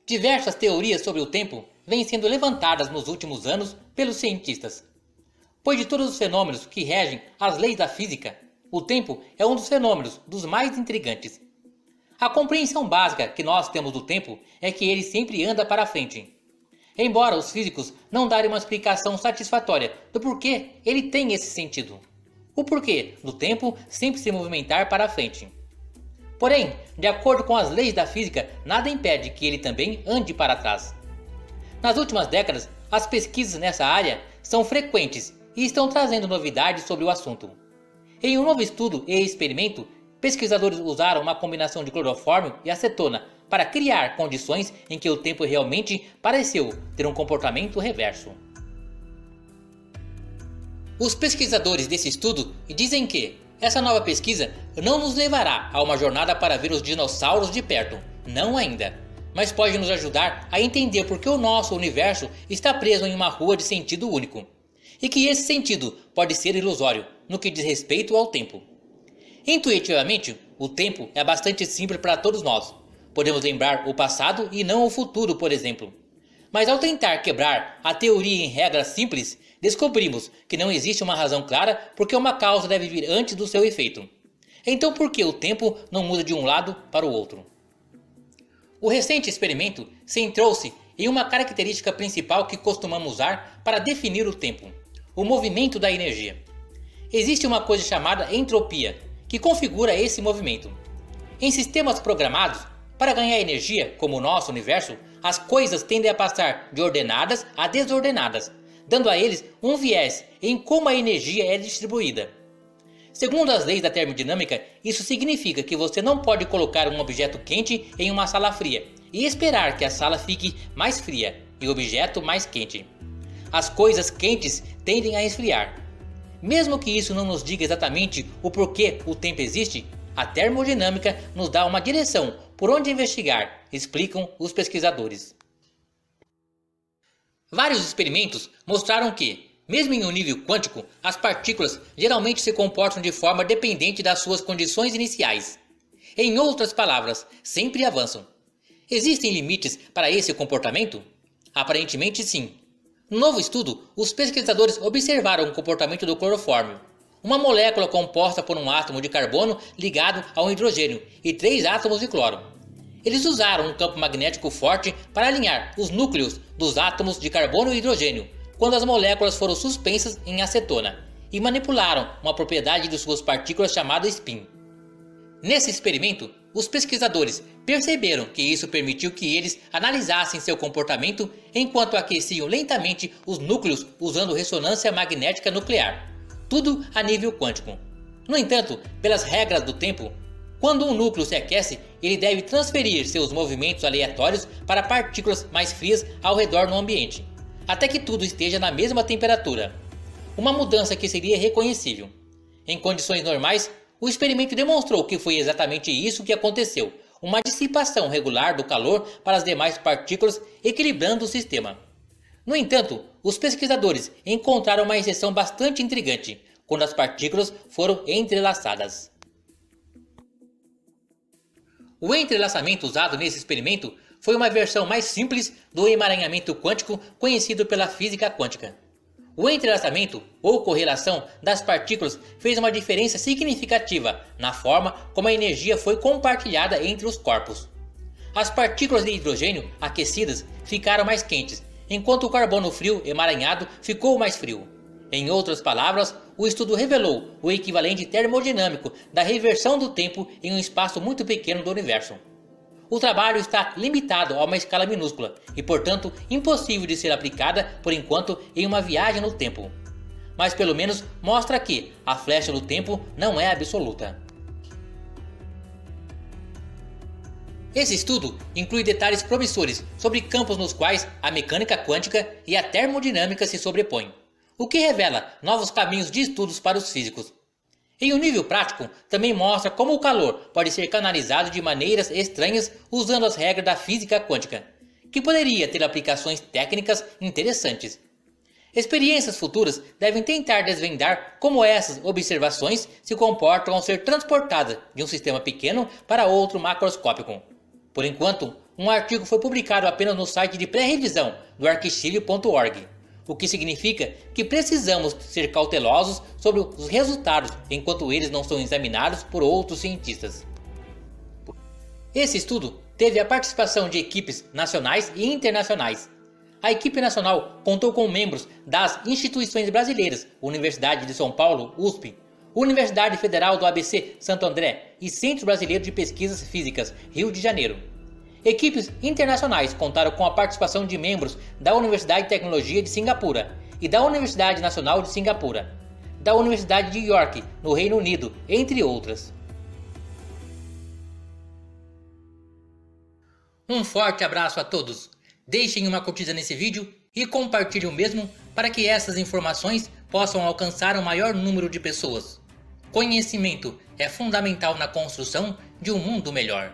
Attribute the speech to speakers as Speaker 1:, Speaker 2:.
Speaker 1: Diversas teorias sobre o tempo vêm sendo levantadas nos últimos anos pelos cientistas. Pois de todos os fenômenos que regem as leis da física, o tempo é um dos fenômenos dos mais intrigantes. A compreensão básica que nós temos do tempo é que ele sempre anda para frente. Embora os físicos não darem uma explicação satisfatória do porquê ele tem esse sentido. O porquê do tempo sempre se movimentar para frente. Porém, de acordo com as leis da física, nada impede que ele também ande para trás. Nas últimas décadas, as pesquisas nessa área são frequentes e estão trazendo novidades sobre o assunto. Em um novo estudo e experimento, pesquisadores usaram uma combinação de clorofórmio e acetona para criar condições em que o tempo realmente pareceu ter um comportamento reverso. Os pesquisadores desse estudo dizem que essa nova pesquisa não nos levará a uma jornada para ver os dinossauros de perto, não ainda, mas pode nos ajudar a entender por que o nosso universo está preso em uma rua de sentido único, e que esse sentido pode ser ilusório no que diz respeito ao tempo. Intuitivamente, o tempo é bastante simples para todos nós. Podemos lembrar o passado e não o futuro, por exemplo. Mas ao tentar quebrar a teoria em regras simples, descobrimos que não existe uma razão clara porque uma causa deve vir antes do seu efeito. Então por que o tempo não muda de um lado para o outro? O recente experimento centrou-se em uma característica principal que costumamos usar para definir o tempo: o movimento da energia. Existe uma coisa chamada entropia, que configura esse movimento. Em sistemas programados, para ganhar energia, como o nosso universo, as coisas tendem a passar de ordenadas a desordenadas, dando a eles um viés em como a energia é distribuída. Segundo as leis da termodinâmica, isso significa que você não pode colocar um objeto quente em uma sala fria e esperar que a sala fique mais fria e o objeto mais quente. As coisas quentes tendem a esfriar. Mesmo que isso não nos diga exatamente o porquê o tempo existe, a termodinâmica nos dá uma direção por onde investigar, explicam os pesquisadores. Vários experimentos mostraram que, mesmo em um nível quântico, as partículas geralmente se comportam de forma dependente das suas condições iniciais. Em outras palavras, sempre avançam. Existem limites para esse comportamento? Aparentemente sim. No novo estudo, os pesquisadores observaram o comportamento do clorofórmio, uma molécula composta por um átomo de carbono ligado ao hidrogênio e 3 átomos de cloro. Eles usaram um campo magnético forte para alinhar os núcleos dos átomos de carbono e hidrogênio quando as moléculas foram suspensas em acetona e manipularam uma propriedade de suas partículas chamada spin. Nesse experimento, os pesquisadores perceberam que isso permitiu que eles analisassem seu comportamento enquanto aqueciam lentamente os núcleos usando ressonância magnética nuclear, tudo a nível quântico. No entanto, pelas regras do tempo, quando um núcleo se aquece, ele deve transferir seus movimentos aleatórios para partículas mais frias ao redor no ambiente, até que tudo esteja na mesma temperatura. Uma mudança que seria reconhecível. Em condições normais, o experimento demonstrou que foi exatamente isso que aconteceu, uma dissipação regular do calor para as demais partículas, equilibrando o sistema. No entanto, os pesquisadores encontraram uma exceção bastante intrigante, quando as partículas foram entrelaçadas. O entrelaçamento usado nesse experimento foi uma versão mais simples do emaranhamento quântico conhecido pela física quântica. O entrelaçamento ou correlação das partículas fez uma diferença significativa na forma como a energia foi compartilhada entre os corpos. As partículas de hidrogênio aquecidas ficaram mais quentes, enquanto o carbono frio emaranhado ficou mais frio. Em outras palavras, o estudo revelou o equivalente termodinâmico da reversão do tempo em um espaço muito pequeno do universo. O trabalho está limitado a uma escala minúscula e, portanto, impossível de ser aplicada por enquanto em uma viagem no tempo. Mas pelo menos mostra que a flecha do tempo não é absoluta. Esse estudo inclui detalhes promissores sobre campos nos quais a mecânica quântica e a termodinâmica se sobrepõem, o que revela novos caminhos de estudos para os físicos. Em um nível prático, também mostra como o calor pode ser canalizado de maneiras estranhas usando as regras da física quântica, que poderia ter aplicações técnicas interessantes. Experiências futuras devem tentar desvendar como essas observações se comportam ao ser transportadas de um sistema pequeno para outro macroscópico. Por enquanto, um artigo foi publicado apenas no site de pré-revisão do arquichile.org, o que significa que precisamos ser cautelosos sobre os resultados enquanto eles não são examinados por outros cientistas. Esse estudo teve a participação de equipes nacionais e internacionais. A equipe nacional contou com membros das instituições brasileiras, Universidade de São Paulo, USP, Universidade Federal do ABC, Santo André e Centro Brasileiro de Pesquisas Físicas, Rio de Janeiro. Equipes internacionais contaram com a participação de membros da Universidade de Tecnologia de Singapura e da Universidade Nacional de Singapura, da Universidade de York, no Reino Unido, entre outras. Um forte abraço a todos! Deixem uma curtida nesse vídeo e compartilhem o mesmo para que essas informações possam alcançar o maior número de pessoas. Conhecimento é fundamental na construção de um mundo melhor.